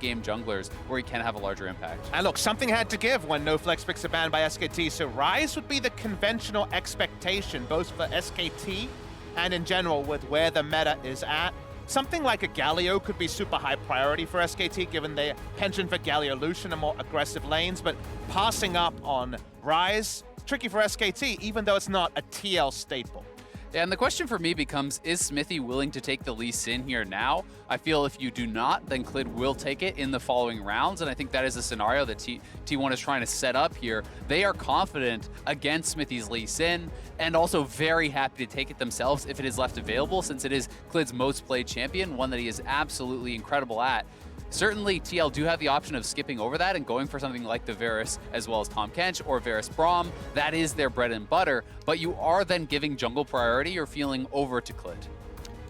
game junglers where he can have a larger impact. And look, something had to give when no flex picks are banned by SKT, so Ryze would be the conventional expectation, both for SKT and in general with where the meta is at. Something like a Galio could be super high priority for SKT, given their penchant for Galio Lucian and more aggressive lanes, but passing up on Ryze, tricky for SKT, even though it's not a TL staple. Yeah, and the question for me becomes, is Xmithie willing to take the Lee Sin here now? I feel if you do not, then Clid will take it in the following rounds, and I think that is a scenario that T1 is trying to set up here. They are confident against Xmithie's Lee Sin, and also very happy to take it themselves if it is left available, since it is Clid's most played champion, one that he is absolutely incredible at. Certainly, TL do have the option of skipping over that and going for something like the Varus as well as Tahm Kench or Varus Braum. That is their bread and butter, but you are then giving jungle priority or feeling over to Clid.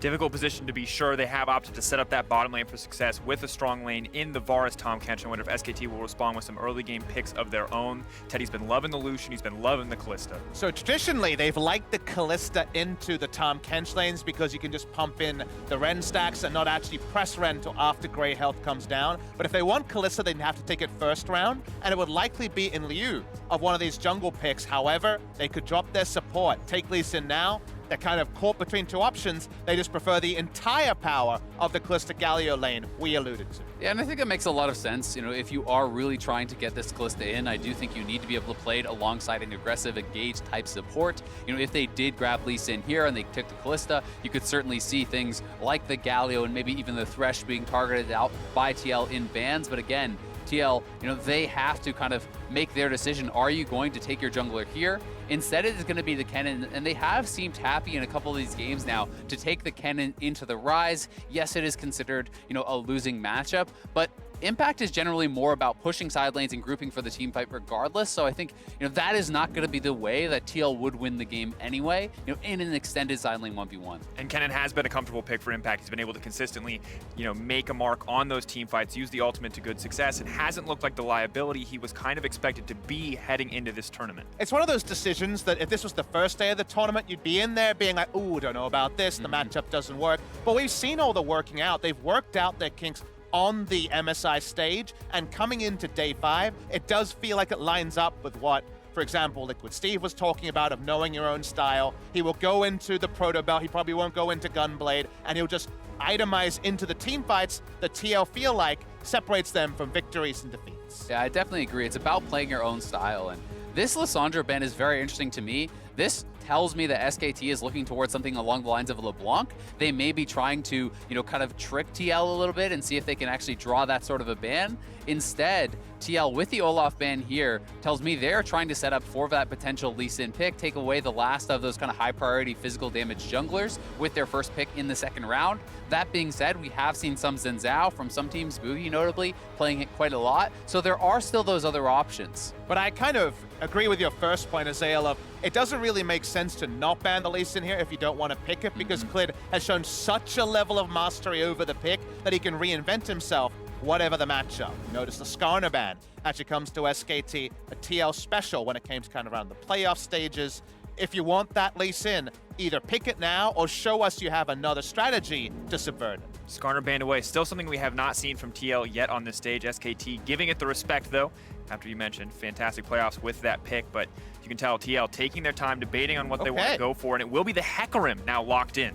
Difficult position to be sure. They have opted to set up that bottom lane for success with a strong lane in the Varus Tahm Kench. I wonder if SKT will respond with some early game picks of their own. Teddy's been loving the Lucian, he's been loving the Kalista. So traditionally, they've liked the Kalista into the Tahm Kench lanes because you can just pump in the Ren stacks and not actually press Ren until after Grey health comes down. But if they want Kalista, they'd have to take it first round, and it would likely be in lieu of one of these jungle picks. However, they could drop their support, take Lee Sin now. They're kind of caught between two options. They just prefer the entire power of the Kalista Galio lane we alluded to. Yeah, and I think that makes a lot of sense. You know, if you are really trying to get this Kalista in, I do think you need to be able to play it alongside an aggressive engage type support. You know, if they did grab Lee Sin here and they took the Kalista, you could certainly see things like the Galio and maybe even the Thresh being targeted out by TL in bans. But again, TL, you know, they have to kind of make their decision. Are you going to take your jungler here? Instead, it is going to be the Kennen, and they have seemed happy in a couple of these games now to take the Kennen into the Ryze. Yes, it is considered, you know, a losing matchup, but Impact is generally more about pushing side lanes and grouping for the team fight regardless. So I think, you know, that is not going to be the way that TL would win the game anyway, you know, in an extended side lane 1v1. And Kennen has been a comfortable pick for Impact. He's been able to consistently, you know, make a mark on those team fights, use the ultimate to good success, and hasn't looked like the liability he was kind of expected to be heading into this tournament. It's one of those decisions that if this was the first day of the tournament, you'd be in there being like, ooh, don't know about this, the matchup doesn't work. But we've seen all the working out. They've worked out their kinks on the MSI stage, and coming into day 5, it does feel like it lines up with what, for example, Liquid Steve was talking about of knowing your own style. He will go into the Proto Belt, he probably won't go into Gunblade, and he'll just itemize into the team fights that TL feel like separates them from victories and defeats. Yeah, I definitely agree. It's about playing your own style, and this Lissandra ban is very interesting to me. This tells me that SKT is looking towards something along the lines of LeBlanc. They may be trying to, you know, kind of trick TL a little bit and see if they can actually draw that sort of a ban. Instead, TL with the Olaf ban here tells me they're trying to set up for that potential Lee Sin pick, take away the last of those kind of high priority physical damage junglers with their first pick in the second round. That being said, we have seen some Xin Zhao from some teams, Boogie notably, playing it quite a lot. So there are still those other options. But I kind of agree with your first point, Azael, of it doesn't really make sense to not ban the Lee Sin here if you don't want to pick it, because Clid has shown such a level of mastery over the pick that he can reinvent himself whatever the matchup. Notice the Skarner ban actually comes to SKT, a TL special when it came to kind of around the playoff stages. If you want that Lee Sin, either pick it now or show us you have another strategy to subvert it. Skarner banned away. Still something we have not seen from TL yet on this stage. SKT giving it the respect, though, after you mentioned fantastic playoffs with that pick. But you can tell TL taking their time, debating on what they want to go for, and it will be the Hecarim now locked in.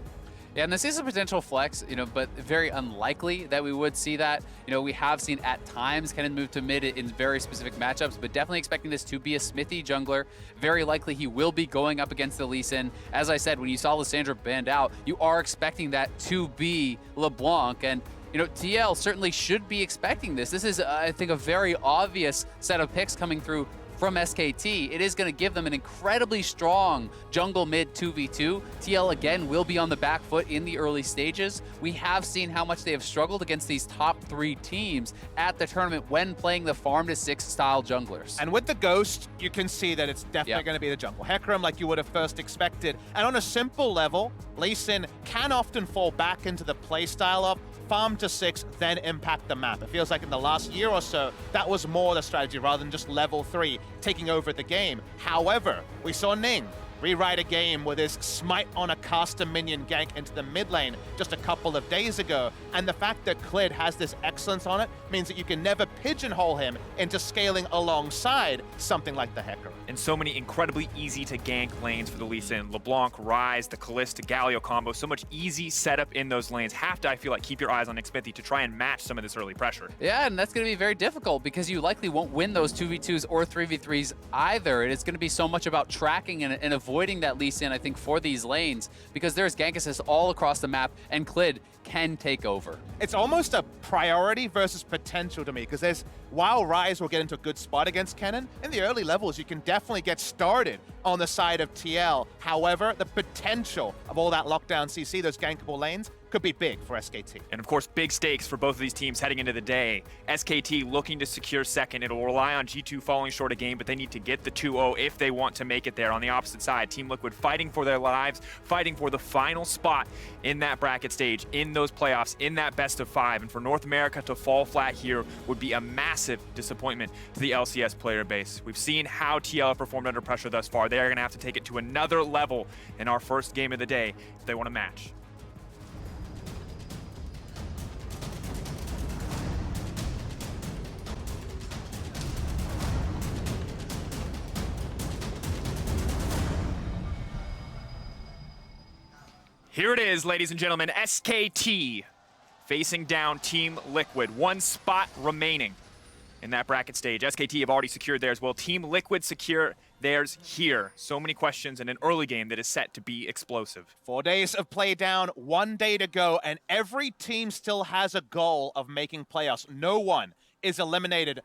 Yeah, and this is a potential flex, you know, but very unlikely that we would see that. You know, we have seen at times Kennen move to mid in very specific matchups, but definitely expecting this to be a Xmithie jungler. Very likely he will be going up against the Lee Sin. As I said, when you saw Lissandra banned out, you are expecting that to be LeBlanc, and you know, TL certainly should be expecting this. This is, I think, a very obvious set of picks coming through from SKT. It is going to give them an incredibly strong jungle mid 2v2. TL again will be on the back foot in the early stages. We have seen how much they have struggled against these top 3 teams at the tournament when playing the farm to 6 style junglers. And with the Ghost, you can see that it's definitely going to be the jungle Hecarim like you would have first expected. And on a simple level, Lee Sin can often fall back into the playstyle of farm to 6, then impact the map. It feels like in the last year or so, that was more the strategy rather than just level 3 taking over the game. However, we saw Ning rewrite a game with his smite on a caster minion gank into the mid lane just a couple of days ago. And the fact that Clid has this excellence on it means that you can never pigeonhole him into scaling alongside something like the Hecarim. And so many incredibly easy to gank lanes for the Lee Sin. LeBlanc, Ryze, the Kalista, Galio combo. So much easy setup in those lanes. Have to, I feel like, keep your eyes on Xmithie to try and match some of this early pressure. Yeah, and that's going to be very difficult because you likely won't win those 2v2s or 3v3s either. It's going to be so much about tracking and avoiding that Lee Sin, I think, for these lanes, because there's gank assists all across the map, and Clid can take over. It's almost a priority versus potential to me, because while Ryze will get into a good spot against Kennen, in the early levels you can definitely get started on the side of TL. However, the potential of all that lockdown CC, those gankable lanes, could be big for SKT. And of course, big stakes for both of these teams heading into the day. SKT looking to secure second. It'll rely on G2 falling short a game, but they need to get the 2-0 if they want to make it there. On the opposite side, Team Liquid fighting for their lives, fighting for the final spot in that bracket stage, in those playoffs, in that best of 5. And for North America to fall flat here would be a massive disappointment to the LCS player base. We've seen how TL have performed under pressure thus far. They are going to have to take it to another level in our first game of the day if they want to match. Here it is, ladies and gentlemen, SKT facing down Team Liquid. One spot remaining in that bracket stage. SKT have already secured theirs. Will Team Liquid secure theirs here? So many questions in an early game that is set to be explosive. 4 days of play down, 1 day to go, and every team still has a goal of making playoffs. No one is eliminated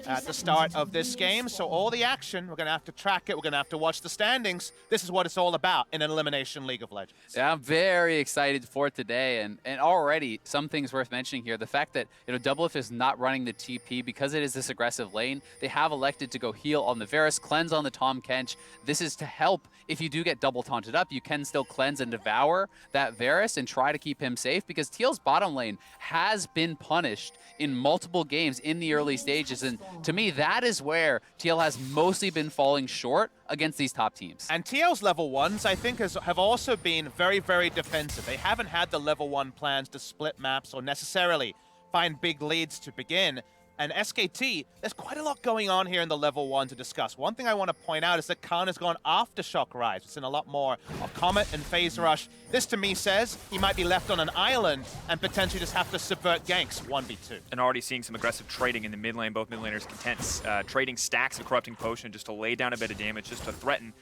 at the start of this game, so all the action, we're going to have to track it, we're going to have to watch the standings. This is what it's all about in an elimination League of Legends. Yeah, I'm very excited for today, and already some things worth mentioning here. The fact that DoubleLift is not running the TP because it is this aggressive lane. They have elected to go heal on the Varus, cleanse on the Tahm Kench. This is to help if you do get double taunted up, you can still cleanse and devour that Varus and try to keep him safe, because TL's bottom lane has been punished in multiple games in the early stages, and to me, that is where TL has mostly been falling short against these top teams. And TL's level 1s, I think, have also been very, very defensive. They haven't had the level 1 plans to split maps or necessarily find big leads to begin. And SKT, there's quite a lot going on here in the level 1 to discuss. One thing I want to point out is that Khan has gone Aftershock Ryze. It's in a lot more of Comet and Phase Rush. This, to me, says he might be left on an island and potentially just have to subvert ganks 1v2. And already seeing some aggressive trading in the mid lane. Both mid laners content trading stacks of Corrupting Potion just to lay down a bit of damage, just to threaten.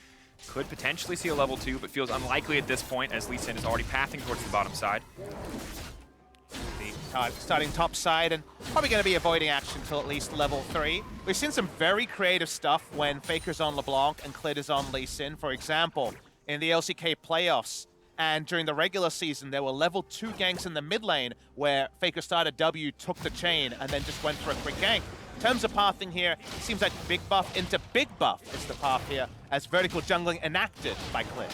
Could potentially see a level 2, but feels unlikely at this point, as Lee Sin is already pathing towards the bottom side. Starting top side, and probably going to be avoiding action until at least level 3. We've seen some very creative stuff when Faker's on LeBlanc and Clid is on Lee Sin. For example, in the LCK playoffs and during the regular season, there were level 2 ganks in the mid lane where Faker started W, took the chain, and then just went for a quick gank. In terms of pathing here, it seems like big buff into big buff is the path here, as vertical jungling enacted by Clid.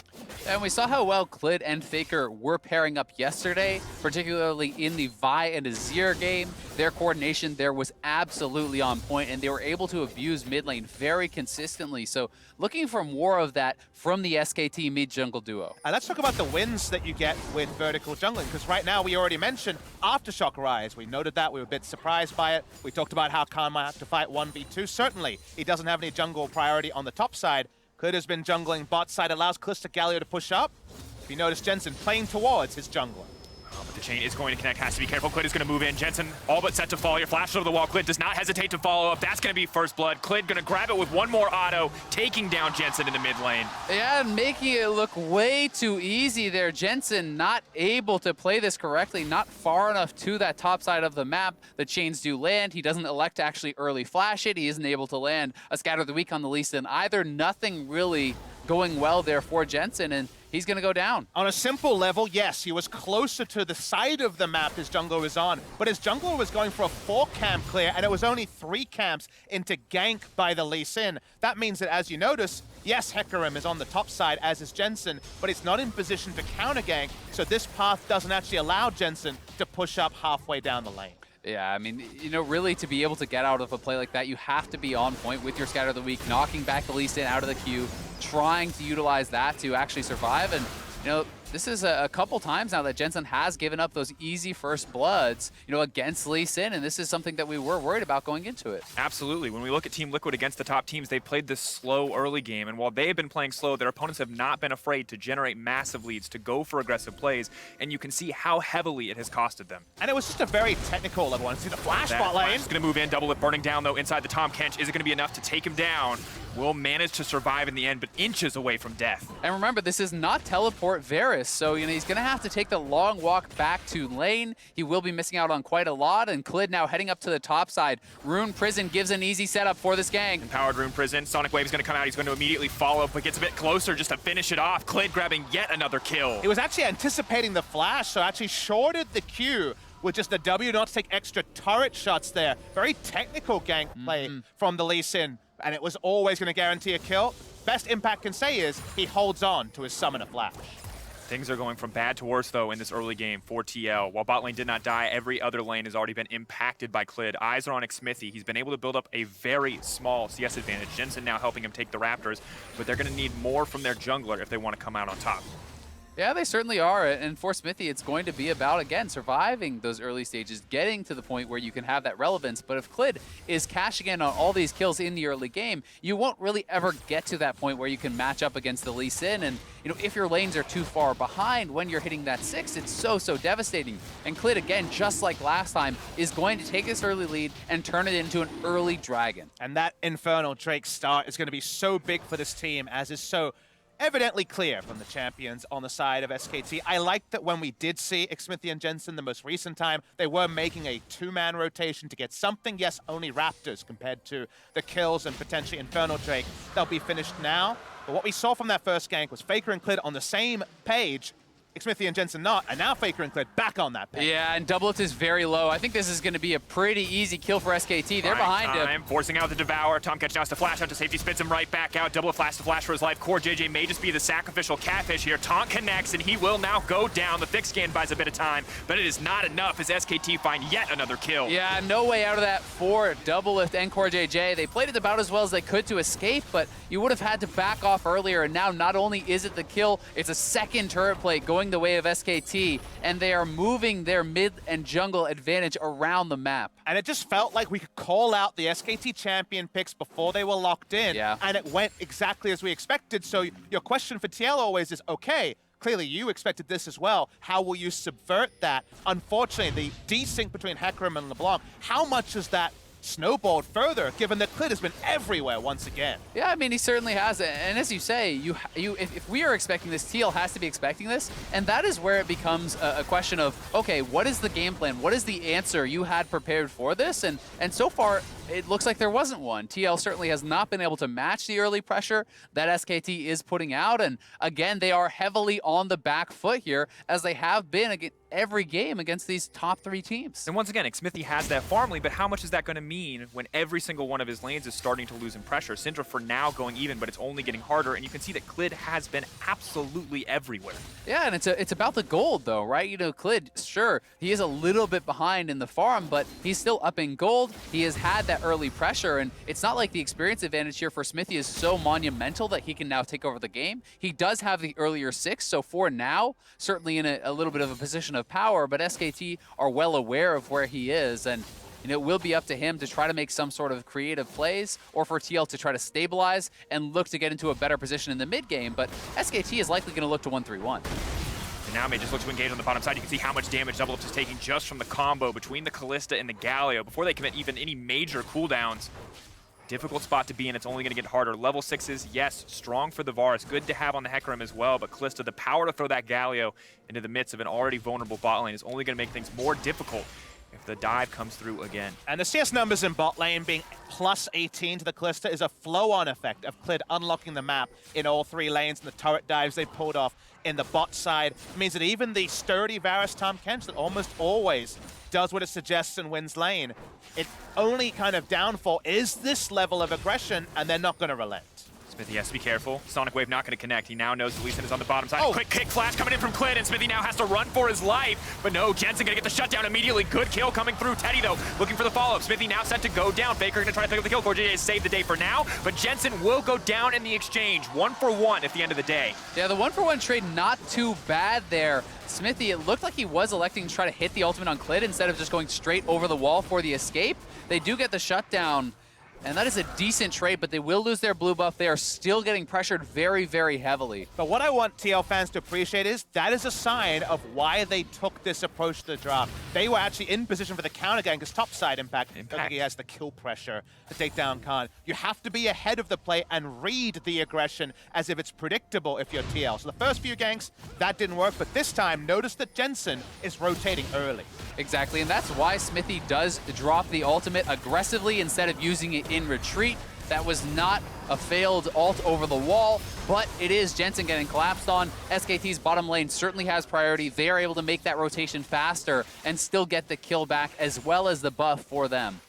And we saw how well Clid and Faker were pairing up yesterday, particularly in the Vi and Azir game. Their coordination there was absolutely on point, and they were able to abuse mid lane very consistently. So looking for more of that from the SKT mid-jungle duo. And let's talk about the wins that you get with vertical jungling, because right now we already mentioned Aftershock Ryze. We noted that, we were a bit surprised by it. We talked about how Khan might have to fight 1v2. Certainly, he doesn't have any jungle priority on the top side. Clid has been jungling bot side, allows Kalista Galio to push up. If you notice, Jensen playing towards his jungler. But the chain is going to connect, has to be careful. Clid is going to move in. Jensen all but set to fall. Your flash over the wall. Clid does not hesitate to follow up. That's going to be first blood. Clid going to grab it with one more auto, taking down Jensen in the mid lane. Yeah, making it look way too easy there. Jensen not able to play this correctly, not far enough to that top side of the map. The chains do land. He doesn't elect to actually early flash it. He isn't able to land a Scatter of the Week on the Lee Sin either. Nothing really going well there for Jensen, and he's going to go down. On a simple level, yes, he was closer to the side of the map his jungler was on, but his jungler was going for a 4-camp clear, and it was only 3 camps into gank by the Lee Sin. That means that, as you notice, yes, Hecarim is on the top side, as is Jensen, but it's not in position to counter gank, so this path doesn't actually allow Jensen to push up halfway down the lane. Yeah, I mean, you know, really to be able to get out of a play like that, you have to be on point with your Scatter of the Week, knocking back the Lee Sin out of the queue, trying to utilize that to actually survive. And, you know, this is a couple times now that Jensen has given up those easy first bloods, you know, against Lee Sin, and this is something that we were worried about going into it. Absolutely. When we look at Team Liquid against the top teams, they've played this slow early game, and while they have been playing slow, their opponents have not been afraid to generate massive leads, to go for aggressive plays, and you can see how heavily it has costed them. And it was just a very technical level one. See the flash bot lane. He's going to move in, DoubleLift burning down, though, inside the Tahm. Kench, is it going to be enough to take him down? Will manage to survive in the end, but inches away from death. And remember, this is not teleport Varus, so you know he's going to have to take the long walk back to lane. He will be missing out on quite a lot, and Clid now heading up to the top side. Rune Prison gives an easy setup for this gang. Empowered Rune Prison. Sonic Wave is going to come out. He's going to immediately follow, but gets a bit closer just to finish it off. Clid grabbing yet another kill. He was actually anticipating the flash, so actually shorted the Q with just the W, not to take extra turret shots there. Very technical gank play from the Lee Sin, and it was always going to guarantee a kill. Best Impact can say is he holds on to his Summoner Flash. Things are going from bad to worse, though, in this early game for TL. While bot lane did not die, every other lane has already been impacted by Clid. Eyes are on Xmithie. He's been able to build up a very small CS advantage. Jensen now helping him take the Raptors, but they're going to need more from their jungler if they want to come out on top. Yeah, they certainly are. And for Xmithie, it's going to be about, again, surviving those early stages, getting to the point where you can have that relevance. But if Clid is cashing in on all these kills in the early game, you won't really ever get to that point where you can match up against the Lee Sin. And, you know, if your lanes are too far behind when you're hitting that 6, it's so devastating. And Clid, again, just like last time, is going to take this early lead and turn it into an early dragon. And that Infernal Drake start is going to be so big for this team, as is so evidently clear from the champions on the side of SKT. I liked that when we did see Xmithie and Jensen the most recent time, they were making a two-man rotation to get something. Yes, only Raptors compared to the kills and potentially Infernal Drake. They'll be finished now. But what we saw from that first gank was Faker and Clid on the same page, Xmithie and Jensen not, and now Faker and Clid back on that page. Yeah, and DoubleLift is very low. I think this is going to be a pretty easy kill for SKT. They're behind him. Forcing out the Devour. Tahm Kench now has to flash out to safety, spits him right back out. DoubleLift flash to flash for his life. CoreJJ may just be the sacrificial catfish here. Tahm connects, and he will now go down. The thick scan buys a bit of time, but it is not enough as SKT find yet another kill. Yeah, no way out of that for DoubleLift and CoreJJ. They played it about as well as they could to escape, but you would have had to back off earlier, and now not only is it the kill, it's a second turret play going the way of SKT. And they are moving their mid and jungle advantage around the map. And it just felt like we could call out the SKT champion picks before they were locked in. Yeah. And it went exactly as we expected. So your question for TL always is, okay, clearly you expected this as well. How will you subvert that? Unfortunately, the desync between Hecarim and LeBlanc, how much is that snowballed further, given that Clid has been everywhere once again? Yeah, I mean, he certainly has. And as you say, if we are expecting this, TL has to be expecting this. And that is where it becomes a question of, okay, what is the game plan? What is the answer you had prepared for this? And so far, it looks like there wasn't one. TL certainly has not been able to match the early pressure that SKT is putting out. And again, they are heavily on the back foot here, as they have been every game against these top 3 teams. And once again, Xmithie has that farm lane, but how much is that going to mean when every single one of his lanes is starting to lose in pressure? Syndra for now going even, but it's only getting harder, and you can see that Clid has been absolutely everywhere. Yeah, and it's about the gold, though, right? You know, Clid, sure, he is a little bit behind in the farm, but he's still up in gold. He has had that early pressure, and it's not like the experience advantage here for Xmithie is so monumental that he can now take over the game. He does have the earlier 6, so for now, certainly in a little bit of a position of power, but SKT are well aware of where he is, and you know, it will be up to him to try to make some sort of creative plays, or for TL to try to stabilize and look to get into a better position in the mid game, but SKT is likely going to look to 1-3-1. And now may just look to engage on the bottom side. You can see how much damage DoubleLift is taking just from the combo between the Kalista and the Galio before they commit even any major cooldowns. Difficult spot to be in. It's only going to get harder. Level 6s, yes, strong for the Varus. Good to have on the Hecarim as well, but Kalista, the power to throw that Galio into the midst of an already vulnerable bot lane is only going to make things more difficult if the dive comes through again. And the CS numbers in bot lane being plus 18 to the Kalista is a flow-on effect of Clid unlocking the map in all 3 lanes, and the turret dives they pulled off in the bot side. It means that even the sturdy Varus Tahm Kench that almost always does what it suggests and wins lane, its only kind of downfall is this level of aggression, and they're not going to relent. Xmithie has to be careful. Sonic Wave not going to connect. He now knows the Lee Sin is on the bottom side. Oh. Quick kick flash coming in from Clid, and Xmithie now has to run for his life. But no, Jensen going to get the shutdown immediately. Good kill coming through. Teddy, though, looking for the follow-up. Xmithie now set to go down. Faker going to try to pick up the kill. CoreJJ has saved the day for now, but Jensen will go down in the exchange. 1-for-1 at the end of the day. Yeah, the 1-for-1 trade not too bad there. Xmithie, it looked like he was electing to try to hit the ultimate on Clid instead of just going straight over the wall for the escape. They do get the shutdown, and that is a decent trade, but they will lose their blue buff. They are still getting pressured very, very heavily. But what I want TL fans to appreciate is that is a sign of why they took this approach to the draft. They were actually in position for the counter gang because topside Impact. He has the kill pressure to take down Khan. You have to be ahead of the play and read the aggression as if it's predictable if you're TL. So the first few ganks, that didn't work, but this time, notice that Jensen is rotating early. Exactly, and that's why Xmithie does drop the ultimate aggressively instead of using it in retreat. That was not a failed ult over the wall, but it is Jensen getting collapsed on. SKT's bottom lane certainly has priority. They are able to make that rotation faster and still get the kill back as well as the buff for them.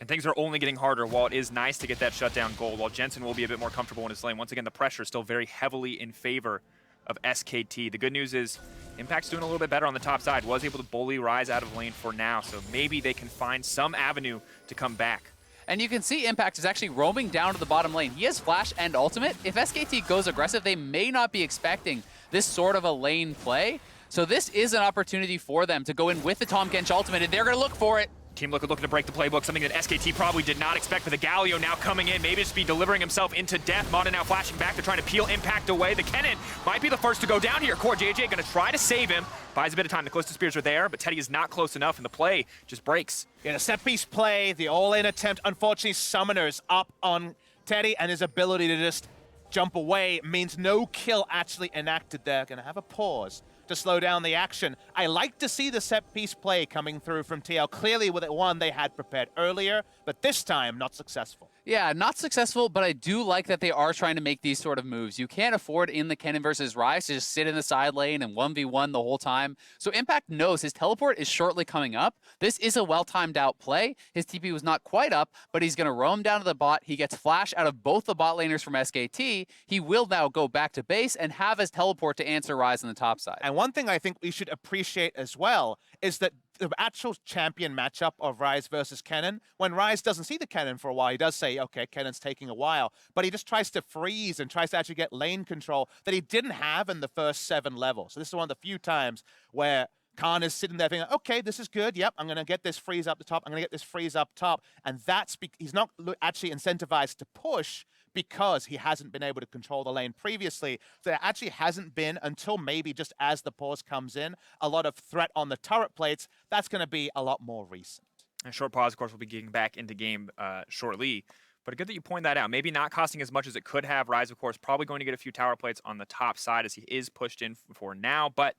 And things are only getting harder. While it is nice to get that shutdown goal, while Jensen will be a bit more comfortable in his lane, once again, the pressure is still very heavily in favor of SKT. The good news is Impact's doing a little bit better on the top side. Was able to bully Ryze out of lane for now, so maybe they can find some avenue to come back. And you can see Impact is actually roaming down to the bottom lane. He has flash and ultimate. If SKT goes aggressive, they may not be expecting this sort of a lane play. So this is an opportunity for them to go in with the Tahm Kench ultimate, and they're going to look for it. Team Liquid looking to break the playbook, something that SKT probably did not expect, for the Galio now coming in, maybe just be delivering himself into death. Mata now flashing back. They're trying to peel Impact away. The Kennen might be the first to go down here. CoreJJ going to try to save him. Buys a bit of time. The Kalista spears are there, but Teddy is not close enough, and the play just breaks. Yeah, the set-piece play, the all-in attempt. Unfortunately, Summoner's up on Teddy, and his ability to just jump away means no kill actually enacted there. Gonna have a pause to slow down the action. I like to see the set-piece play coming through from TL. Clearly with it one they had prepared earlier, but this time not successful. Yeah, not successful, but I do like that they are trying to make these sort of moves. You can't afford in the Kennen versus Ryze to just sit in the side lane and 1v1 the whole time. So Impact knows his teleport is shortly coming up. This is a well-timed out play. His TP was not quite up, but he's going to roam down to the bot. He gets flash out of both the bot laners from SKT. He will now go back to base and have his teleport to answer Ryze on the top side. And one thing I think we should appreciate as well is that the actual champion matchup of Ryze versus Kennen, when Ryze doesn't see the Kennen for a while, he does say, okay, Kennen's taking a while, but he just tries to freeze and tries to actually get lane control that he didn't have in the first 7 levels. So this is one of the few times where Khan is sitting there thinking, okay, this is good. Yep, I'm going to get this freeze up the top. I'm going to get this freeze up top. And that's he's not actually incentivized to push because he hasn't been able to control the lane previously. So there actually hasn't been, until maybe just as the pause comes in, a lot of threat on the turret plates. That's going to be a lot more recent. A short pause, of course, we'll be getting back into game shortly. But good that you point that out. Maybe not costing as much as it could have. Ryze, of course, probably going to get a few tower plates on the top side as he is pushed in for now. But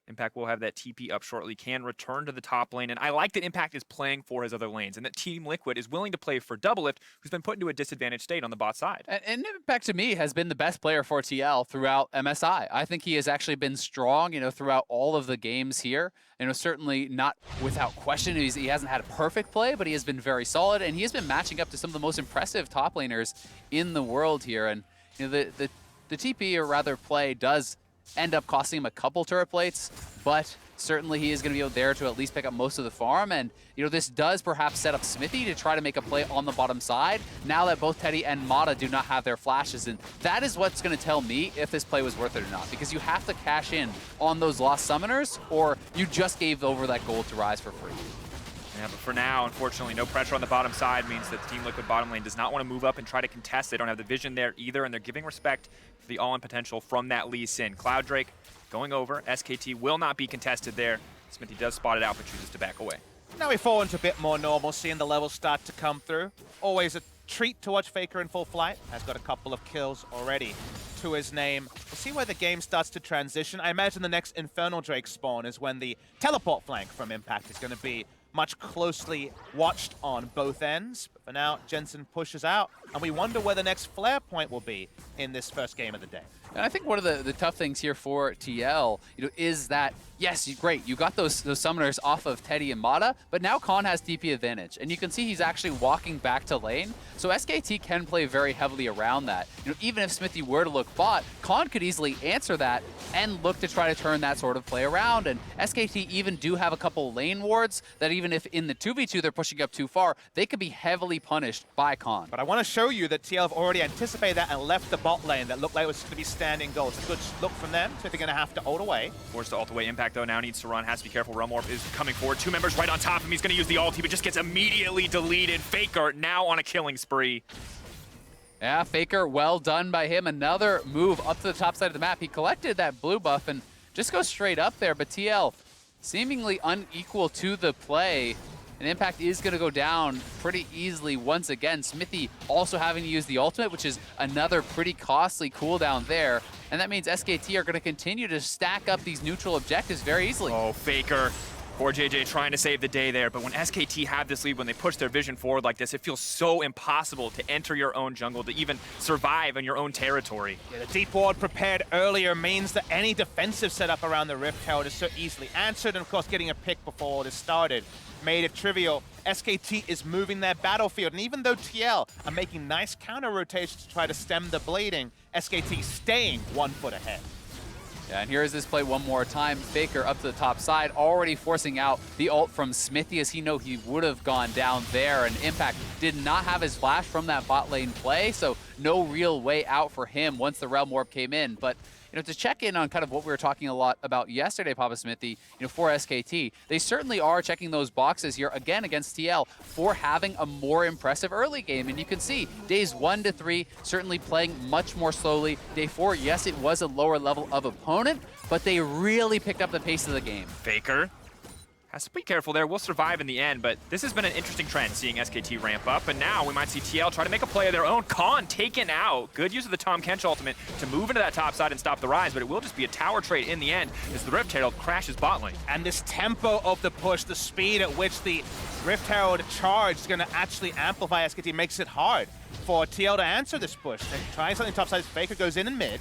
Impact will have that TP up shortly, can return to the top lane. And I like that Impact is playing for his other lanes and that Team Liquid is willing to play for DoubleLift, who's been put into a disadvantaged state on the bot side. And Impact, to me, has been the best player for TL throughout MSI. I think he has actually been strong, throughout all of the games here. Certainly not without question. He hasn't had a perfect play, but he has been very solid, and he has been matching up to some of the most impressive top laners in the world here. And the TP, or rather play, does end up costing him a couple turret plates, but certainly he is going to be out there to at least pick up most of the farm. And this does perhaps set up Xmithie to try to make a play on the bottom side now that both Teddy and Mata do not have their flashes. And that is what's going to tell me if this play was worth it or not, because you have to cash in on those lost summoners, or you just gave over that gold to Ryze for free. Yeah, but for now, unfortunately, no pressure on the bottom side means that the Team Liquid bottom lane does not want to move up and try to contest. They don't have the vision there either, and they're giving respect to the all-in potential from that Lee Sin. Cloud Drake going over. SKT will not be contested there. Xmithie does spot it out, but chooses to back away. Now we fall into a bit more normal, seeing the levels start to come through. Always a treat to watch Faker in full flight. Has got a couple of kills already to his name. We'll see where the game starts to transition. I imagine the next Infernal Drake spawn is when the teleport flank from Impact is going to be much closely watched on both ends. For now, Jensen pushes out, and we wonder where the next flare point will be in this first game of the day. And I think one of the tough things here for TL, is that, yes, great, you got those summoners off of Teddy and Mata, but now Khan has DP advantage. And you can see he's actually walking back to lane, so SKT can play very heavily around that. Even if Xmithie were to look bot, Khan could easily answer that and look to try to turn that sort of play around. And SKT even do have a couple lane wards that even if in the 2v2 they're pushing up too far, they could be heavily punished by Khan. But I want to show you that TL have already anticipated that and left the bot lane that looked like it was going to be standing gold. It's a good look from them, so they're going to have to ult away. Forced to ult away. Impact, though, now needs to run. Has to be careful. Realm Warp is coming forward. 2 members right on top of him. He's going to use the ulti, but just gets immediately deleted. Faker now on a killing spree. Yeah, Faker, well done by him. Another move up to the top side of the map. He collected that blue buff and just goes straight up there, but TL seemingly unequal to the play. And Impact is going to go down pretty easily once again. Xmithie also having to use the ultimate, which is another pretty costly cooldown there. And that means SKT are going to continue to stack up these neutral objectives very easily. Oh, Faker. CoreJJ trying to save the day there, but when SKT have this lead, when they push their vision forward like this, it feels so impossible to enter your own jungle, to even survive in your own territory. Yeah, the deep ward prepared earlier means that any defensive setup around the Rift Herald is so easily answered, and of course getting a pick before all this started made it trivial. SKT is moving their battlefield, and even though TL are making nice counter rotations to try to stem the bleeding, SKT staying 1 foot ahead. Yeah, and here is this play one more time. Faker up to the top side, already forcing out the ult from Xmithie, as he know he would have gone down there. And Impact did not have his flash from that bot lane play, so no real way out for him once the Realm Warp came in. But to check in on kind of what we were talking a lot about yesterday, Papasmithy, for SKT, they certainly are checking those boxes here again against TL for having a more impressive early game. And you can see days 1 to 3 certainly playing much more slowly. Day 4, yes, it was a lower level of opponent, but they really picked up the pace of the game. Faker has to be careful there. We'll survive in the end, but this has been an interesting trend, seeing SKT ramp up, and now we might see TL try to make a play of their own. Khan taken out. Good use of the Tahm Kench ultimate to move into that top side and stop the Ryze, but it will just be a tower trade in the end as the Rift Herald crashes bot lane. And this tempo of the push, the speed at which the Rift Herald charge is going to actually amplify SKT, makes it hard for TL to answer this push. They're trying something top side. Faker goes in mid.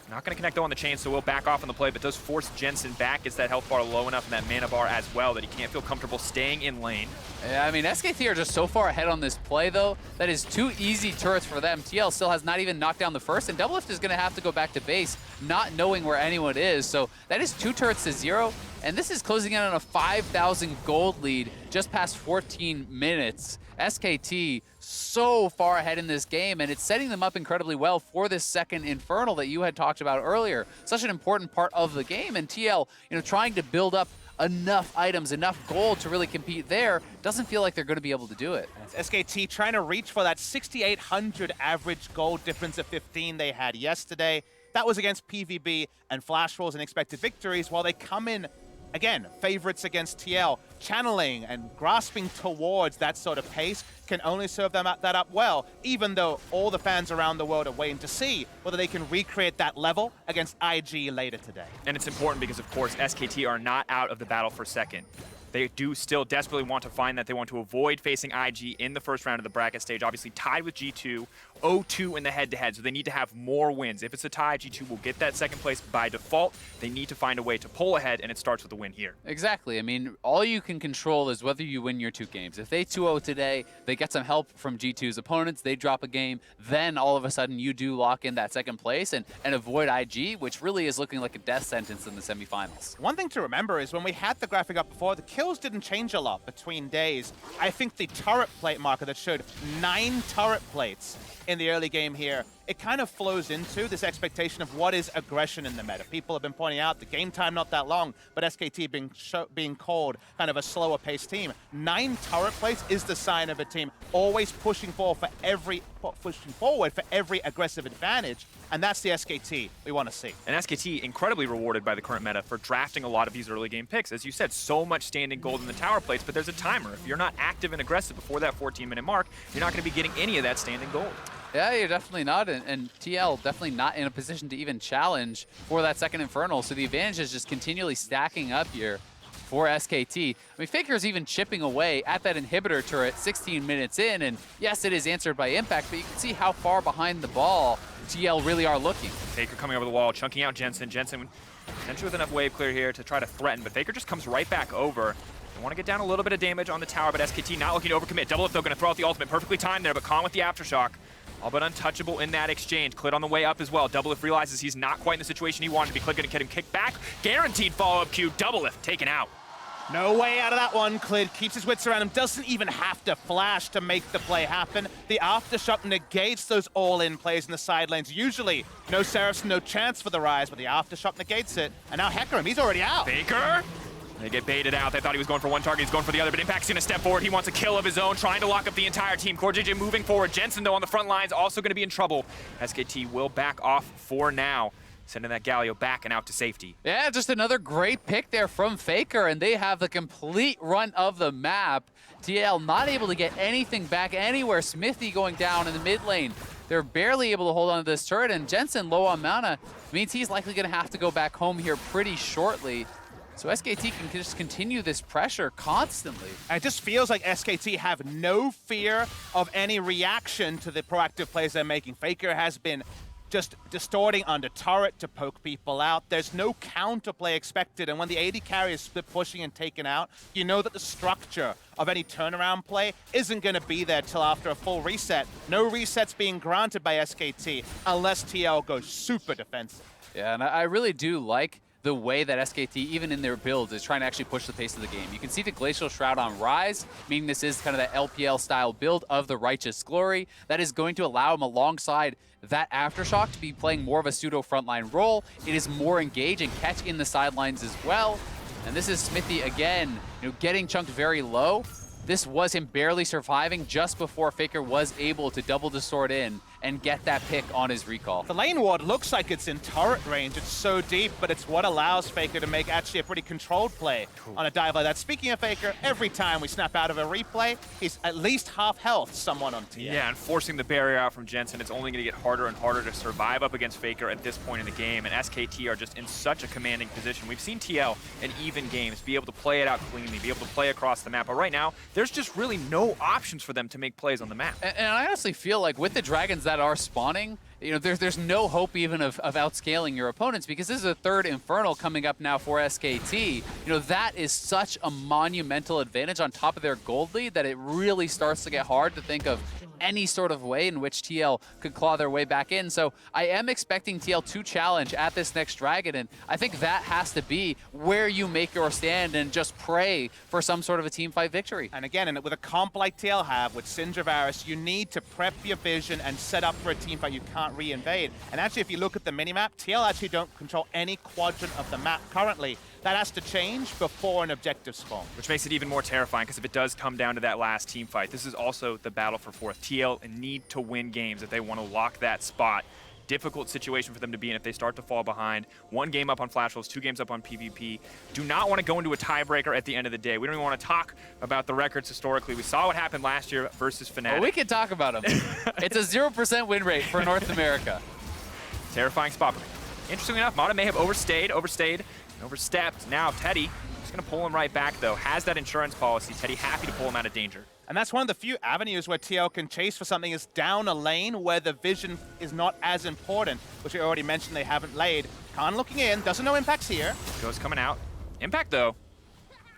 Not going to connect though on the chain, so we'll back off on the play, but does force Jensen back. Gets that health bar low enough and that mana bar as well that he can't feel comfortable staying in lane. Yeah, I mean, SKT are just so far ahead on this play, though. That is 2 easy turrets for them. TL still has not even knocked down the first, and DoubleLift is going to have to go back to base, not knowing where anyone is. So that is 2 turrets to 0, and this is closing in on a 5,000 gold lead just past 14 minutes. SKT so far ahead in this game, and it's setting them up incredibly well for this second Infernal that you had talked about earlier. Such an important part of the game, and TL, trying to build up enough items, enough gold to really compete there, doesn't feel like they're going to be able to do it. SKT trying to reach for that 6,800 average gold difference of 15 they had yesterday. That was against PvB and Flash Rolls and expected victories, while they come in, again, favorites against TL. Channeling and grasping towards that sort of pace can only serve them that up well, even though all the fans around the world are waiting to see whether they can recreate that level against IG later today. And it's important because, of course, SKT are not out of the battle for second. They do still desperately want to find that. They want to avoid facing IG in the first round of the bracket stage. Obviously tied with G2, 0-2 in the head-to-head, so they need to have more wins. If it's a tie, G2 will get that second place by default. They need to find a way to pull ahead, and it starts with a win here. Exactly. I mean, all you can control is whether you win your 2 games. If they 2-0 today, they get some help from G2's opponents, they drop a game, then all of a sudden you do lock in that second place and avoid IG, which really is looking like a death sentence in the semifinals. One thing to remember is when we had the graphic up before, the kills didn't change a lot between days. I think the turret plate marker that showed 9 turret plates in the early game here, it kind of flows into this expectation of what is aggression in the meta. People have been pointing out the game time not that long, but SKT being called kind of a slower paced team. 9 turret plates is the sign of a team always pushing forward for every aggressive advantage, and that's the SKT we want to see. And SKT incredibly rewarded by the current meta for drafting a lot of these early game picks. As you said, so much standing gold in the tower plates, but there's a timer. If you're not active and aggressive before that 14-minute mark, you're not going to be getting any of that standing gold. Yeah, you're definitely not, and TL definitely not in a position to even challenge for that second Infernal, so the advantage is just continually stacking up here for SKT. I mean, Faker's even chipping away at that inhibitor turret 16 minutes in, and yes, it is answered by impact, but you can see how far behind the ball TL really are looking. Faker coming over the wall, chunking out Jensen. Jensen potentially with enough wave clear here to try to threaten, but Faker just comes right back over. They want to get down a little bit of damage on the tower, but SKT not looking to overcommit. DoubleLift though, going to throw out the ultimate. Perfectly timed there, but Khan with the Aftershock. All but untouchable in that exchange. Clid on the way up as well. DoubleLift realizes he's not quite in the situation he wanted to be. Clid going to get him kicked back. Guaranteed follow-up Q. DoubleLift taken out. No way out of that one. Clid keeps his wits around him. Doesn't even have to flash to make the play happen. The Aftershock negates those all-in plays in the side lanes. Usually, no Seraphs, no chance for the Ryze, but the Aftershock negates it. And now Hecarim, he's already out. Faker. They get baited out. They thought he was going for one target. He's going for the other, but Impact's going to step forward. He wants a kill of his own, trying to lock up the entire team. CoreJJ moving forward. Jensen, though, on the front lines, also going to be in trouble. SKT will back off for now, sending that Galio back and out to safety. Yeah, just another great pick there from Faker, and they have the complete run of the map. TL not able to get anything back anywhere. Xmithie going down in the mid lane. They're barely able to hold on to this turret, and Jensen low on mana means he's likely going to have to go back home here pretty shortly. So SKT can just continue this pressure constantly. And it just feels like SKT have no fear of any reaction to the proactive plays they're making. Faker has been just distorting under turret to poke people out. There's no counterplay expected, and when the AD carry is split pushing and taken out, you know that the structure of any turnaround play isn't going to be there till after a full reset. No resets being granted by SKT unless TL goes super defensive. Yeah, and I really do like the way that SKT, even in their builds, is trying to actually push the pace of the game. You can see the Glacial Shroud on Ryze, meaning this is kind of that LPL-style build of the Righteous Glory. That is going to allow him, alongside that Aftershock, to be playing more of a pseudo frontline role. It is more engage and catch in the sidelines as well. And this is Xmithie again, getting chunked very low. This was him barely surviving just before Faker was able to double the sword in and get that pick on his recall. The lane ward looks like it's in turret range. It's so deep, but it's what allows Faker to make actually a pretty controlled play on a dive like that. Speaking of Faker, every time we snap out of a replay, he's at least half health someone on TL. Yeah, and forcing the barrier out from Jensen, it's only going to get harder and harder to survive up against Faker at this point in the game, and SKT are just in such a commanding position. We've seen TL in even games be able to play it out cleanly, be able to play across the map, but right now, there's just really no options for them to make plays on the map. And I honestly feel like with the dragons that are spawning, there's no hope even of outscaling your opponents, because this is a third Infernal coming up now for SKT. That is such a monumental advantage on top of their gold lead that it really starts to get hard to think of any sort of way in which TL could claw their way back in. So I am expecting TL to challenge at this next dragon, and I think that has to be where you make your stand and just pray for some sort of a team fight victory. And again, and with a comp like TL have with Syndra Varus, you need to prep your vision and set up for a team fight you can't re-invade. And actually, if you look at the minimap, TL actually don't control any quadrant of the map currently. That has to change before an objective spawn. Which makes it even more terrifying, because if it does come down to that last team fight, this is also the battle for fourth. TL need to win games if they want to lock that spot. Difficult situation for them to be in if they start to fall behind. 1 game up on Flash Wolves, 2 games up on PvP. Do not want to go into a tiebreaker at the end of the day. We don't even want to talk about the records historically. We saw what happened last year versus Fnatic. Well, we can talk about them. It's a 0% win rate for North America. Terrifying spot. Interestingly enough, Mata may have overstepped. Now Teddy is going to pull him right back, though. Has that insurance policy. Teddy happy to pull him out of danger. And that's one of the few avenues where TL can chase for something, is down a lane where the vision is not as important, which we already mentioned they haven't laid. Khan looking in, doesn't know Impact's here. Ghost coming out. Impact, though,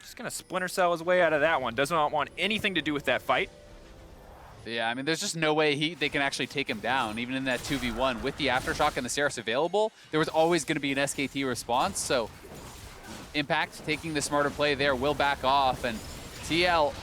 just going to Splinter Cell his way out of that one. Does not want anything to do with that fight. Yeah, I mean, there's just no way they can actually take him down, even in that 2v1. With the Aftershock and the Seraphs available, there was always going to be an SKT response, so Impact taking the smarter play there will back off, and TL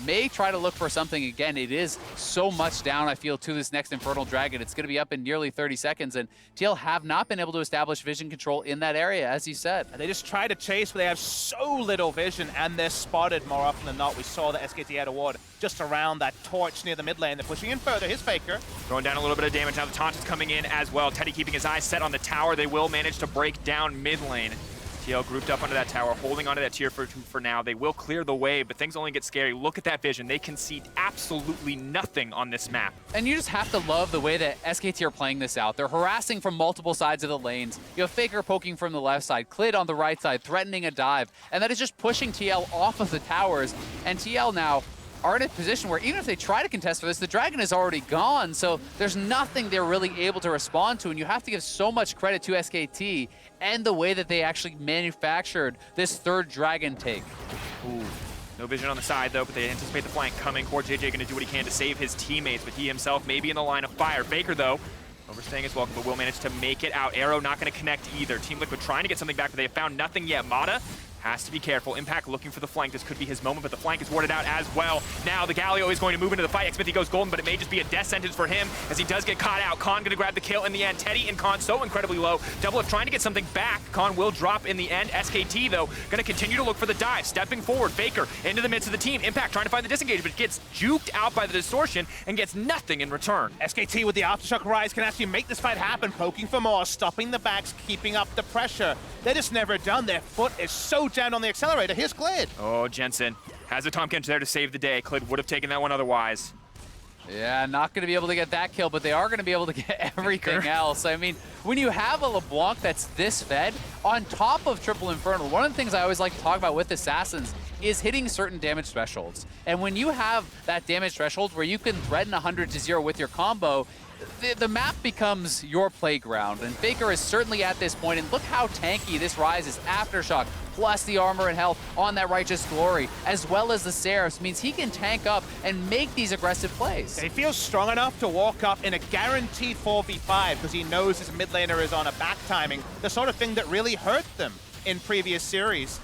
may try to look for something again. It is so much down, I feel, to this next Infernal Dragon. It's going to be up in nearly 30 seconds, and TL have not been able to establish vision control in that area, as you said. And they just try to chase, but they have so little vision, and they're spotted more often than not. We saw the SKT had a ward just around that torch near the mid lane. They're pushing in further. Here's Faker. Throwing down a little bit of damage. Now the taunt is coming in as well. Teddy keeping his eyes set on the tower. They will manage to break down mid lane. TL grouped up under that tower, holding onto that tier for now. They will clear the way, but things only get scary. Look at that vision. They concede absolutely nothing on this map. And you just have to love the way that SKT are playing this out. They're harassing from multiple sides of the lanes. You have Faker poking from the left side, Clid on the right side, threatening a dive, and that is just pushing TL off of the towers. And TL now are in a position where even if they try to contest for this, the dragon is already gone, so there's nothing they're really able to respond to, and you have to give so much credit to SKT and the way that they actually manufactured this third dragon take. Ooh. No vision on the side, though, but they anticipate the flank coming. CoreJJ going to do what he can to save his teammates, but he himself may be in the line of fire. Faker, though, overstaying his welcome, but will manage to make it out. Arrow not going to connect either. Team Liquid trying to get something back, but they have found nothing yet. Mata has to be careful. Impact looking for the flank. This could be his moment, but the flank is warded out as well. Now the Galio is going to move into the fight. Xmithie goes golden, but it may just be a death sentence for him as he does get caught out. Khan going to grab the kill in the end. Teddy and Khan so incredibly low. DoubleLift trying to get something back. Khan will drop in the end. SKT, though, going to continue to look for the dive. Stepping forward. Faker into the midst of the team. Impact trying to find the disengage, but gets juked out by the distortion and gets nothing in return. SKT with the Aftershock Ryze can actually make this fight happen, poking for more, stopping the backs, keeping up the pressure. They're just never done. Their foot is so jammed on the accelerator. Here's Clid. Oh, Jensen has a Tahm Kench there to save the day. Clid would have taken that one otherwise. Yeah, not going to be able to get that kill, but they are going to be able to get everything else. I mean, when you have a LeBlanc that's this fed, on top of Triple Infernal, one of the things I always like to talk about with Assassins is hitting certain damage thresholds. And when you have that damage threshold where you can threaten 100 to 0 with your combo, the map becomes your playground, and Faker is certainly at this point, and look how tanky this Ryze is. Aftershock, plus the armor and health on that Righteous Glory, as well as the Seraphs, means he can tank up and make these aggressive plays. He feels strong enough to walk up in a guaranteed 4v5 because he knows his mid laner is on a back timing, the sort of thing that really hurt them in previous series.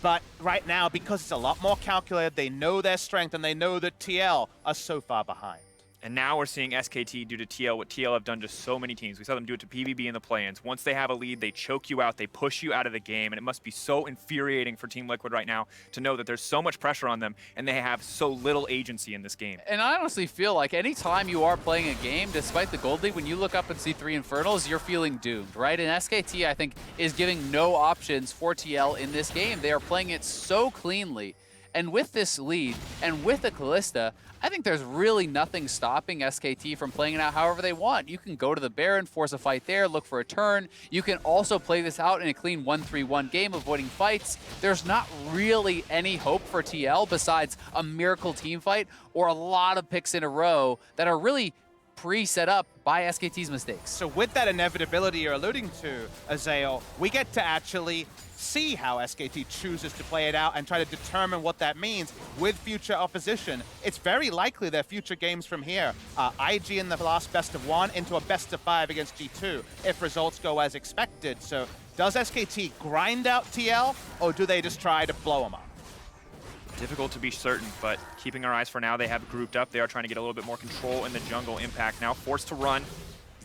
But right now, because it's a lot more calculated, they know their strength, and they know that TL are so far behind. And now we're seeing SKT do to TL what TL have done to so many teams. We saw them do it to PvB in the play-ins. Once they have a lead, they choke you out, they push you out of the game, and it must be so infuriating for Team Liquid right now to know that there's so much pressure on them and they have so little agency in this game. And I honestly feel like anytime you are playing a game, despite the gold lead, when you look up and see 3 Infernals, you're feeling doomed, right? And SKT, I think, is giving no options for TL in this game. They are playing it so cleanly. And with this lead, and with the Kalista, I think there's really nothing stopping SKT from playing it out however they want. You can go to the Baron, force a fight there, look for a turn. You can also play this out in a clean 1-3-1 game, avoiding fights. There's not really any hope for TL besides a miracle team fight or a lot of picks in a row that are really pre-set up by SKT's mistakes. So with that inevitability you're alluding to, Azael, we get to actually see how SKT chooses to play it out and try to determine what that means with future opposition. It's very likely their future games from here are IG in the last best of 1 into a best of 5 against G2 if results go as expected. So does SKT grind out TL, or do they just try to blow them up? Difficult to be certain, but keeping our eyes for now, they have grouped up. They are trying to get a little bit more control in the jungle. Impact now forced to run.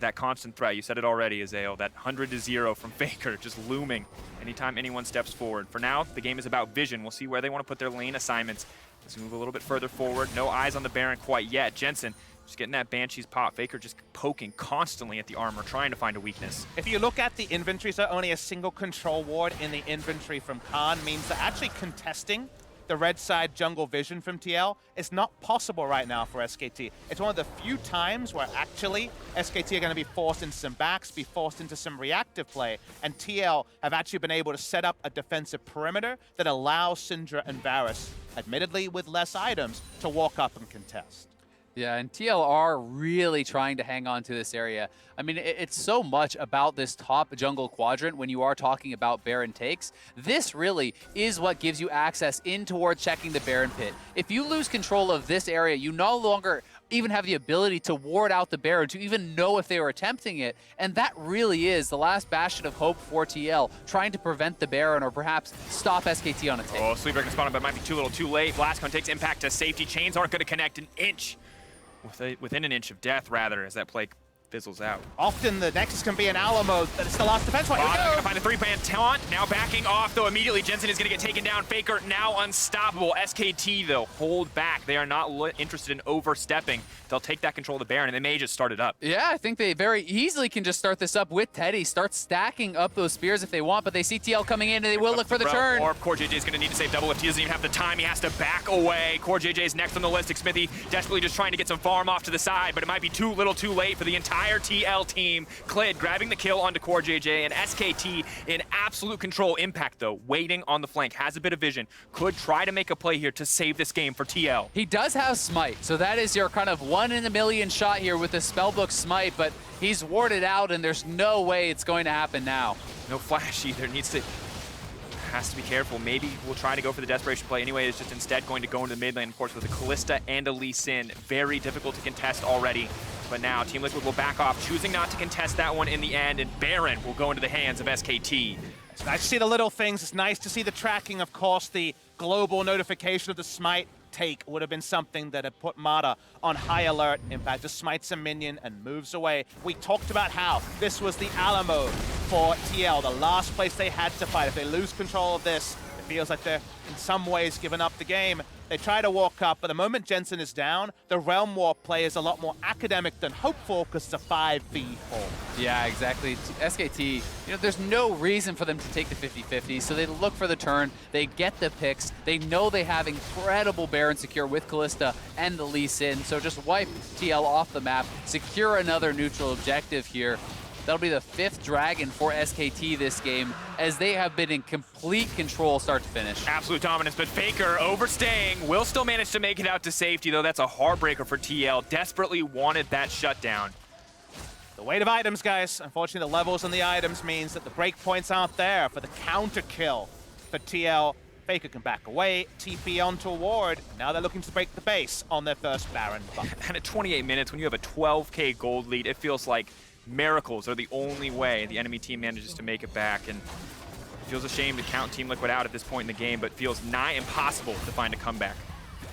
That constant threat, you said it already, Azael, that 100 to 0 from Faker just looming anytime anyone steps forward. For now, the game is about vision. We'll see where they want to put their lane assignments. Let's move a little bit further forward. No eyes on the Baron quite yet. Jensen just getting that Banshee's pop. Faker just poking constantly at the armor, trying to find a weakness. If you look at the inventory, so only a single control ward in the inventory from Khan means that actually contesting the red side jungle vision from TL is not possible right now for SKT. It's one of the few times where actually SKT are going to be forced into some backs, be forced into some reactive play, and TL have actually been able to set up a defensive perimeter that allows Syndra and Varus, admittedly with less items, to walk up and contest. Yeah, and TL are really trying to hang on to this area. I mean, it's so much about this top jungle quadrant when you are talking about Baron takes. This really is what gives you access in towards checking the Baron pit. If you lose control of this area, you no longer even have the ability to ward out the Baron, to even know if they were attempting it. And that really is the last bastion of hope for TL, trying to prevent the Baron or perhaps stop SKT on a take. Oh, Sleeper can spawn him, but might be too little too late. Blastcone takes impact to safety. Chains aren't going to connect an inch. Within an inch of death, rather, as that play fizzles out. Often the Nexus can be an Alamo, but it's the last defense point. Here we go. Gonna find the three-man taunt. Now backing off, though, immediately. Jensen is gonna get taken down. Faker now unstoppable. SKT, though, hold back. They are not interested in overstepping. They'll take that control of the Baron, and they may just start it up. Yeah, I think they very easily can just start this up with Teddy. Start stacking up those spears if they want, but they see TL coming in, and they will look for the turn. Or CoreJJ is gonna need to save DoubleLift. He doesn't even have the time. He has to back away. CoreJJ is next on the list. Xmithie desperately just trying to get some farm off to the side, but it might be too little too late for the entire TL team. Clid grabbing the kill onto CoreJJ, and SKT in absolute control. Impact, though, waiting on the flank, has a bit of vision, could try to make a play here to save this game for TL. He does have Smite, so that is your kind of 1 in a million shot here with the Spellbook Smite, but he's warded out, and there's no way it's going to happen now. No flash either. Has to be careful. Maybe we'll try to go for the desperation play anyway. It's just instead going to go into the mid lane, of course, with a Kalista and a Lee Sin. Very difficult to contest already. But now Team Liquid will back off, choosing not to contest that one in the end, and Baron will go into the hands of SKT. It's nice to see the little things. It's nice to see the tracking. Of course, the global notification of the Smite take would have been something that had put Mata on high alert. In fact, just smites a minion and moves away. We talked about how this was the Alamo for TL, the last place they had to fight. If they lose control of this, it feels like they're in some ways giving up the game. They try to walk up, but the moment Jensen is down, the Realm Warp play is a lot more academic than hopeful because it's a 5v4. Yeah, exactly. SKT, you know, there's no reason for them to take the 50-50, so they look for the turn, they get the picks, they know they have incredible Baron secure with Kalista and the Lee Sin, so just wipe TL off the map, secure another neutral objective here. That'll be the 5th Dragon for SKT this game, as they have been in complete control start to finish. Absolute dominance, but Faker overstaying, will still manage to make it out to safety, though that's a heartbreaker for TL. Desperately wanted that shutdown. The weight of items, guys. Unfortunately, the levels on the items means that the breakpoints aren't there for the counter kill for TL. Faker can back away, TP onto a ward. Now they're looking to break the base on their first Baron buff. And at 28 minutes, when you have a 12K gold lead, it feels like miracles are the only way the enemy team manages to make it back, and it feels a shame to count Team Liquid out at this point in the game, but feels nigh impossible to find a comeback.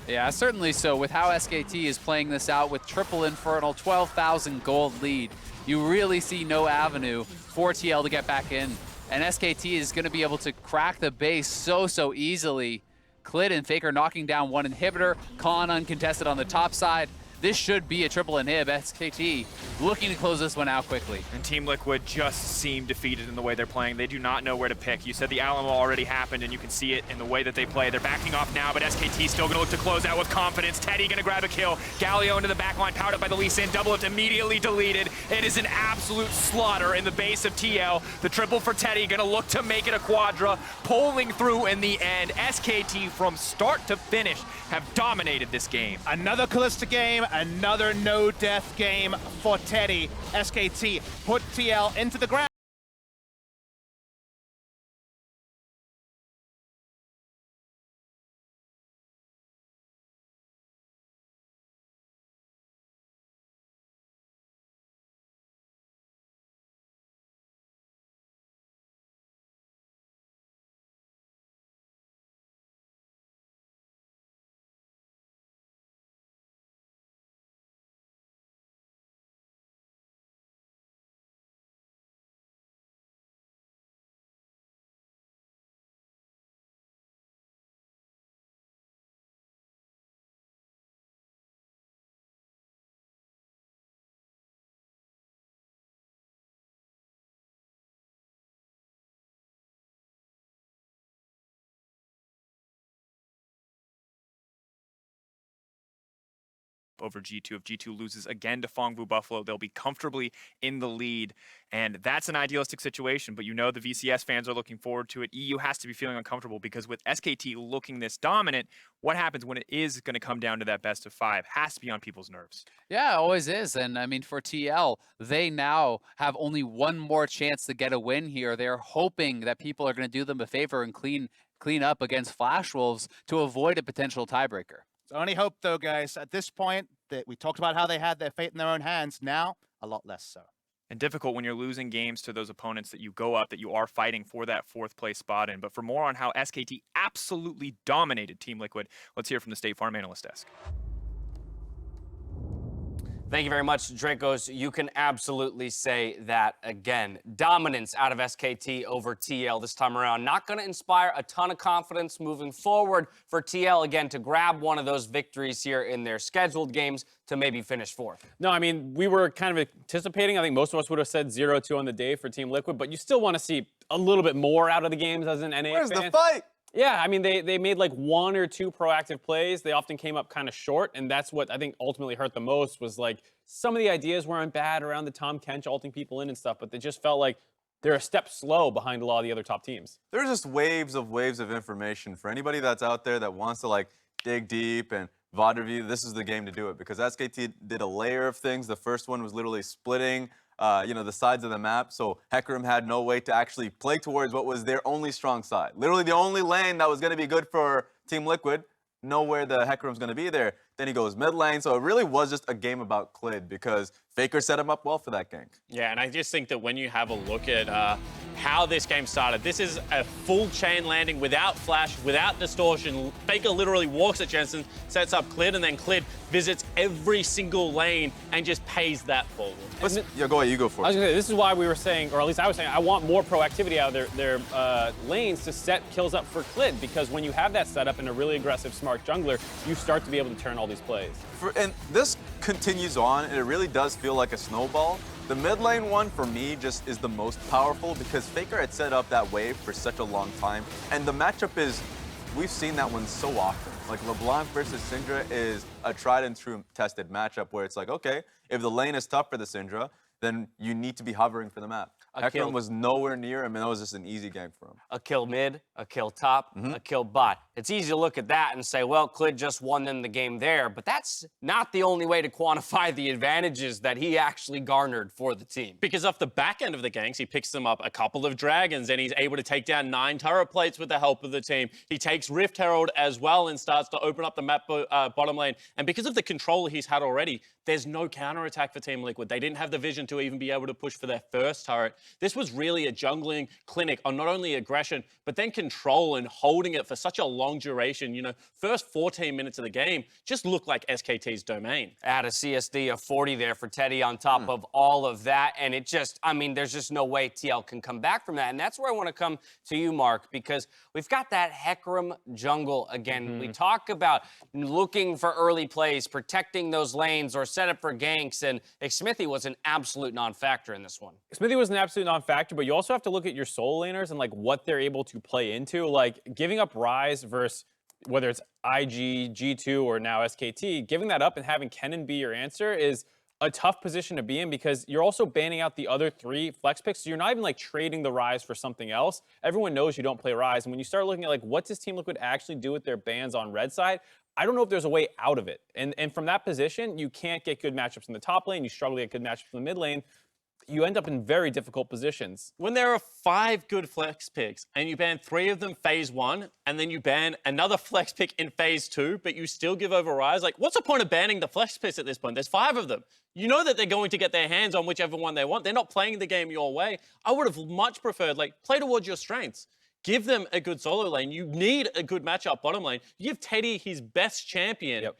Yeah, certainly so. With how SKT is playing this out with triple Infernal, 12,000 gold lead, you really see no avenue for TL to get back in. And SKT is going to be able to crack the base so easily. Clid and Faker knocking down one inhibitor, Khan uncontested on the top side. This should be a triple inhib. SKT looking to close this one out quickly. And Team Liquid just seem defeated in the way they're playing. They do not know where to pick. You said the Alamo already happened, and you can see it in the way that they play. They're backing off now, but SKT still gonna look to close out with confidence. Teddy gonna grab a kill. Galio into the backline, powered up by the Lee Sin. DoubleLift immediately deleted. It is an absolute slaughter in the base of TL. The triple for Teddy gonna look to make it a quadra, pulling through in the end. SKT from start to finish have dominated this game. Another Kalista game, another no-death game for Teddy. SKT put TL into the ground. Over G2. If G2 loses again to Fongbu Buffalo, they'll be comfortably in the lead, and that's an idealistic situation, but you know the VCS fans are looking forward to it. EU has to be feeling uncomfortable, because with SKT looking this dominant, what happens when it is going to come down to that best of 5 has to be on people's nerves. Yeah, it always is. And I mean, for TL, they now have only one more chance to get a win here. They're hoping that people are going to do them a favor and clean up against Flash Wolves to avoid a potential tiebreaker. It's only hope, though, guys. At this point, that we talked about how they had their fate in their own hands. Now, a lot less so. And difficult when you're losing games to those opponents that you go up, that you are fighting for that 4th place spot in. But for more on how SKT absolutely dominated Team Liquid, let's hear from the State Farm Analyst Desk. Thank you very much, Drakos. You can absolutely say that again. Dominance out of SKT over TL this time around. Not going to inspire a ton of confidence moving forward for TL, again, to grab one of those victories here in their scheduled games to maybe finish fourth. No, I mean, we were kind of anticipating. I think most of us would have said 0-2 on the day for Team Liquid, but you still want to see a little bit more out of the games as an NA Where's fan. the fight? Yeah, I mean, they made like 1 or 2 proactive plays. They often came up kind of short, and that's what I think ultimately hurt the most was like some of the ideas weren't bad around the Tahm Kench ulting people in and stuff, but they just felt like they're a step slow behind a lot of the other top teams. There's just waves of information for anybody that's out there that wants to like dig deep and VOD review. This is the game to do it because SKT did a layer of things. The first one was literally splitting the sides of the map. So Hecarim had no way to actually play towards what was their only strong side. Literally the only lane that was going to be good for Team Liquid. Nowhere the Hecarim's going to be there. Then he goes mid lane. So it really was just a game about Clid because Faker set him up well for that gank. Yeah, and I just think that when you have a look at how this game started, this is a full chain landing without flash, without distortion. Faker literally walks at Jensen, sets up Clid, and then Clid visits every single lane and just pays that forward. Yeah, go ahead, you go for it. I was gonna say, this is why we were saying, or at least I was saying, I want more proactivity out of their lanes to set kills up for Clid, because when you have that setup and a really aggressive, smart jungler, you start to be able to turn all these plays. And this continues on, and it really does feel like a snowball. The mid lane one, for me, just is the most powerful because Faker had set up that wave for such a long time. And the matchup is, we've seen that one so often. Like LeBlanc versus Syndra is a tried and true tested matchup where it's like, okay, if the lane is tough for the Syndra, then you need to be hovering for the map. Hecarim was nowhere near him, and that was just an easy gank for him. A kill mid, a kill top, a kill bot. It's easy to look at that and say, well, Clid just won them the game there, but that's not the only way to quantify the advantages that he actually garnered for the team. Because off the back end of the ganks, he picks them up a couple of dragons, and he's able to take down 9 turret plates with the help of the team. He takes Rift Herald as well and starts to open up the map bottom lane. And because of the control he's had already, there's no counterattack for Team Liquid. They didn't have the vision to even be able to push for their first turret. This was really a jungling clinic on not only aggression, but then control and holding it for such a long duration. You know, first 14 minutes of the game just looked like SKT's domain. Add a CSD of 40 there for Teddy on top of all of that. And it just, I mean, there's just no way TL can come back from that. And that's where I want to come to you, Mark, because we've got that Hecarim jungle again. We talk about looking for early plays, protecting those lanes, or set up for ganks. And Xmithie was an absolute non-factor in this one. Xmithie was an absolute non-factor, but you also have to look at your solo laners and like what they're able to play into. Like giving up Ryze versus whether it's IG, G2, or now SKT, giving that up and having Kennen be your answer is a tough position to be in because you're also banning out the other 3 flex picks. So you're not even like trading the Ryze for something else. Everyone knows you don't play Ryze. And when you start looking at like what does Team Liquid actually do with their bans on red side, I don't know if there's a way out of it. And from that position, you can't get good matchups in the top lane. You struggle to get good matchups in the mid lane. You end up in very difficult positions. When there are 5 good flex picks and you ban 3 of them phase 1, and then you ban another flex pick in phase 2, but you still give over Ryze, like what's the point of banning the flex picks at this point? There's 5 of them. You know that they're going to get their hands on whichever one they want. They're not playing the game your way. I would have much preferred, like, play towards your strengths. Give them a good solo lane. You need a good matchup bottom lane. You give Teddy his best champion.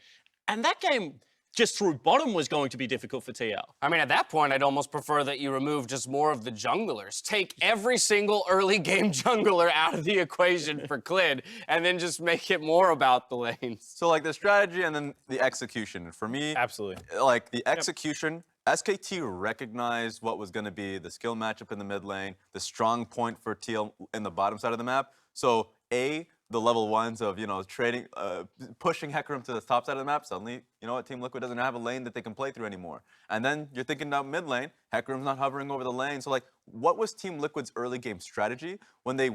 And that game just through bottom was going to be difficult for TL. I mean, at that point, I'd almost prefer that you remove just more of the junglers. Take every single early game jungler out of the equation for Clid, and then just make it more about the lanes. So like the strategy and then the execution. For me, absolutely, like the execution, SKT recognized what was going to be the skill matchup in the mid lane, the strong point for TL in the bottom side of the map. So the level 1s of, trading, pushing Hecarim to the top side of the map, suddenly, you know what, Team Liquid doesn't have a lane that they can play through anymore. And then you're thinking about mid lane, Hecarim's not hovering over the lane. So like, what was Team Liquid's early game strategy when they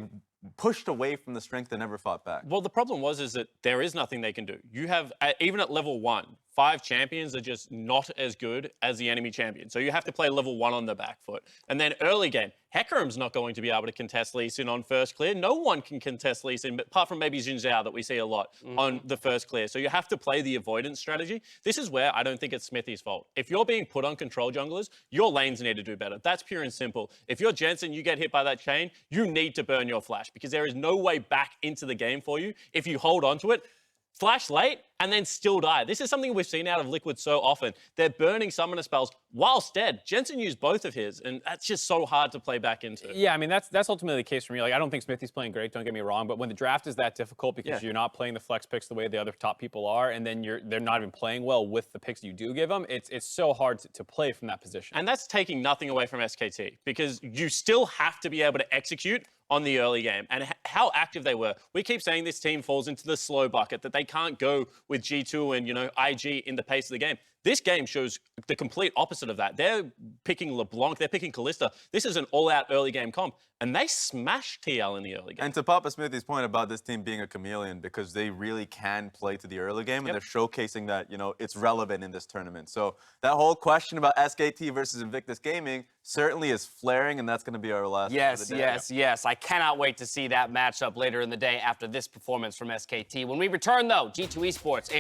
pushed away from the strength and never fought back? Well, the problem is that there is nothing they can do. You have, even at level 1, 5 champions are just not as good as the enemy champion. So you have to play level 1 on the back foot. And then early game, Hecarim's not going to be able to contest Lee Sin on first clear. No one can contest Lee Sin, apart from maybe Xin Zhao that we see a lot on the first clear. So you have to play the avoidance strategy. This is where I don't think it's Xmithie's fault. If you're being put on control junglers, your lanes need to do better. That's pure and simple. If you're Jensen, you get hit by that chain, you need to burn your flash because there is no way back into the game for you if you hold on to it. flash late, and then still die. This is something we've seen out of Liquid so often. They're burning summoner spells whilst dead. Jensen used both of his, and that's just so hard to play back into. Yeah, I mean, that's ultimately the case for me. Like, I don't think Xmithie's playing great, don't get me wrong, but when the draft is that difficult because you're not playing the flex picks the way the other top people are, and then they're not even playing well with the picks you do give them, it's so hard to play from that position. And that's taking nothing away from SKT, because you still have to be able to execute on the early game and how active they were. We keep saying this team falls into the slow bucket, that they can't go with G2 and, IG in the pace of the game. This game shows the complete opposite of that. They're picking LeBlanc, they're picking Kalista. This is an all-out early game comp, and they smashed TL in the early game. And to Papasmithy's point about this team being a chameleon, because they really can play to the early game, and they're showcasing that, it's relevant in this tournament. So that whole question about SKT versus Invictus Gaming certainly is flaring, and that's going to be our last. Yes. I cannot wait to see that matchup later in the day after this performance from SKT. When we return, though, G2 Esports.